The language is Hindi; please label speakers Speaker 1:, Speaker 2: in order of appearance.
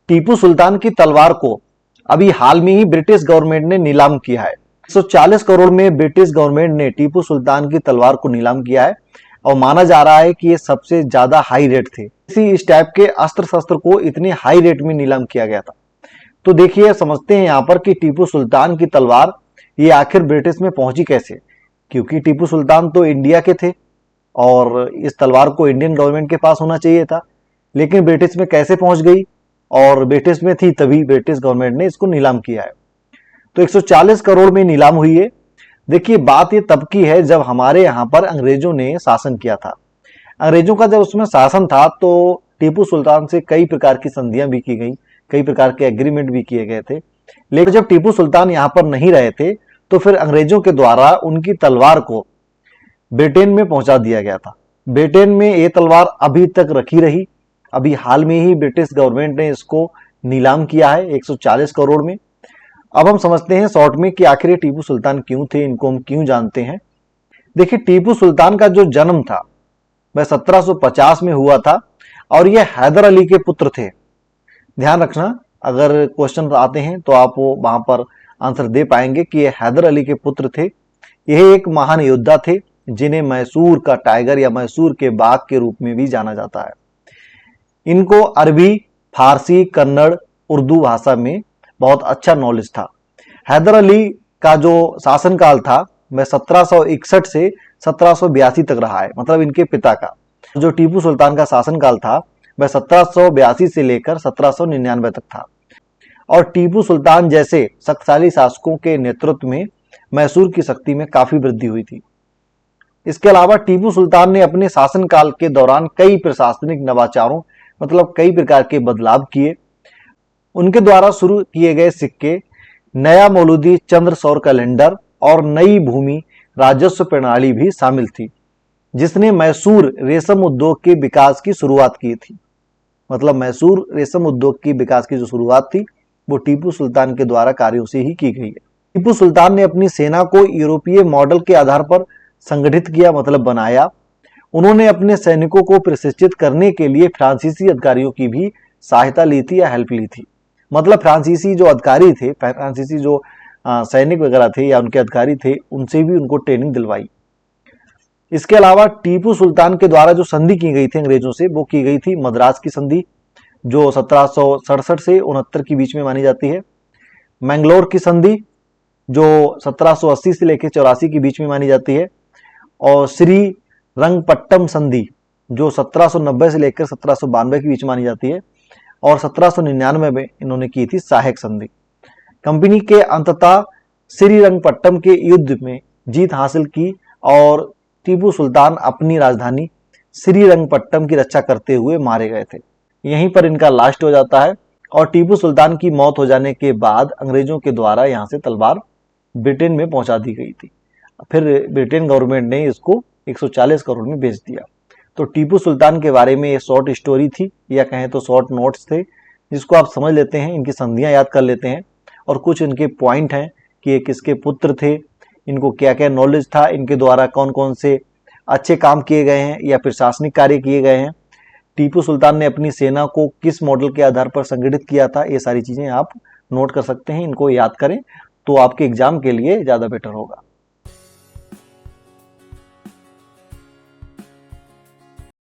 Speaker 1: टीपू सुल्तान की तलवार को अभी हाल में ही ब्रिटिश गवर्नमेंट ने नीलाम किया है। 140 करोड़ में ब्रिटिश गवर्नमेंट ने टीपू सुल्तान की तलवार को नीलाम किया है और माना जा रहा है कि ये सबसे ज्यादा हाई रेट थे। इस टाइप के अस्त्र शस्त्र को इतने हाई रेट में नीलाम किया गया था। तो देखिए, समझते हैं यहाँ पर कि टीपू सुल्तान की तलवार ये आखिर ब्रिटिश में पहुंची कैसे, क्योंकि टीपू सुल्तान तो इंडिया के थे और इस तलवार को इंडियन गवर्नमेंट के पास होना चाहिए था, लेकिन ब्रिटिश में कैसे पहुंच गई, और ब्रिटिश में थी तभी ब्रिटिश गवर्नमेंट ने इसको नीलाम किया है। तो 140 करोड़ में नीलाम हुई है। देखिए, बात ये तब की है जब हमारे यहाँ पर अंग्रेजों ने शासन किया था। अंग्रेजों का जब उसमें शासन था तो टीपू सुल्तान से कई प्रकार की संधियां भी की गई, कई प्रकार के एग्रीमेंट भी किए गए थे। लेकिन जब टीपू सुल्तान यहाँ पर नहीं रहे थे तो फिर अंग्रेजों के द्वारा उनकी तलवार को ब्रिटेन में पहुंचा दिया गया था। ब्रिटेन में ये तलवार अभी तक रखी रही। अभी हाल में ही ब्रिटिश गवर्नमेंट ने इसको नीलाम किया है 140 करोड़ में। अब हम समझते हैं शॉर्ट में कि आखिर ये टीपू सुल्तान क्यों थे, इनको हम क्यों जानते हैं। देखिए, टीपू सुल्तान का जो जन्म था वह 1750 में हुआ था और यह हैदर अली के पुत्र थे। ध्यान रखना, अगर क्वेश्चन आते हैं तो आप वो वहां पर आंसर दे पाएंगे कि ये हैदर अली के पुत्र थे। यह एक महान योद्धा थे जिन्हें मैसूर का टाइगर या मैसूर के बाघ के रूप में भी जाना जाता है। इनको अरबी, फारसी, कन्नड़, उर्दू भाषा में बहुत अच्छा नॉलेज था। हैदर अली का जो शासनकाल था वह 1761 से 1782 तक रहा है, मतलब इनके पिता का। जो टीपू सुल्तान का शासनकाल था वह 1782 से लेकर 1799 तक था। और टीपू सुल्तान जैसे शक्तिशाली शासकों के नेतृत्व में मैसूर की शक्ति में काफी वृद्धि हुई थी। इसके अलावा टीपू सुल्तान ने अपने शासनकाल के दौरान कई प्रशासनिक नवाचारों, मतलब कई प्रकार के बदलाव किए। उनके द्वारा शुरू किए गए सिक्के, नया मौलूदी चंद्र सौर कैलेंडर और नई भूमि राजस्व प्रणाली भी शामिल थी, जिसने मैसूर रेशम उद्योग के विकास की शुरुआत की थी। मतलब मैसूर रेशम उद्योग की विकास की जो शुरुआत थी वो टीपू सुल्तान के द्वारा कार्यों से ही की गई है। टीपू सुल्तान ने अपनी सेना को यूरोपीय मॉडल के आधार पर संगठित किया, मतलब बनाया। उन्होंने अपने सैनिकों को प्रशिक्षित करने के लिए फ्रांसीसी अधिकारियों की भी सहायता ली थी या हेल्प ली थी। मतलब फ्रांसीसी जो अधिकारी थे, फ्रांसीसी जो सैनिक वगैरह थे या उनके अधिकारी थे, उनसे भी उनको ट्रेनिंग दिलवाई। इसके अलावा टीपू सुल्तान के द्वारा जो संधि की गई थी अंग्रेजों से, वो की गई थी मद्रास की संधि, जो 1767 से 69 के बीच में मानी जाती है। मैंगलोर की संधि जो 1780 से लेकर 84 के बीच में मानी जाती है। और श्री रंगपट्टम संधि जो 1790 से लेकर 1792 के बीच मानी जाती है। और 1799 में इन्होंने की थी सहायक संधि। कंपनी के अंततः श्रीरंगपट्टम के युद्ध में जीत हासिल की और टीपू सुल्तान अपनी राजधानी श्रीरंगपट्टम की रक्षा करते हुए मारे गए थे। यहीं पर इनका लास्ट हो जाता है और टीपू सुल्तान की मौत हो जाने के बाद अंग्रेजों के द्वारा यहाँ से तलवार ब्रिटेन में पहुंचा दी गई थी। फिर ब्रिटेन गवर्नमेंट ने इसको 140 करोड़ में बेच दिया। तो टीपू सुल्तान के बारे में ये शॉर्ट स्टोरी थी, या कहें तो शॉर्ट नोट्स थे, जिसको आप समझ लेते हैं, इनकी संधियां याद कर लेते हैं और कुछ इनके पॉइंट हैं कि ये किसके पुत्र थे, इनको क्या क्या नॉलेज था, इनके द्वारा कौन कौन से अच्छे काम किए गए हैं या प्रशासनिक कार्य किए गए हैं, टीपू सुल्तान ने अपनी सेना को किस मॉडल के आधार पर संगठित किया था। ये सारी चीजें आप नोट कर सकते हैं, इनको याद करें तो आपके एग्जाम के लिए ज्यादा बेटर होगा।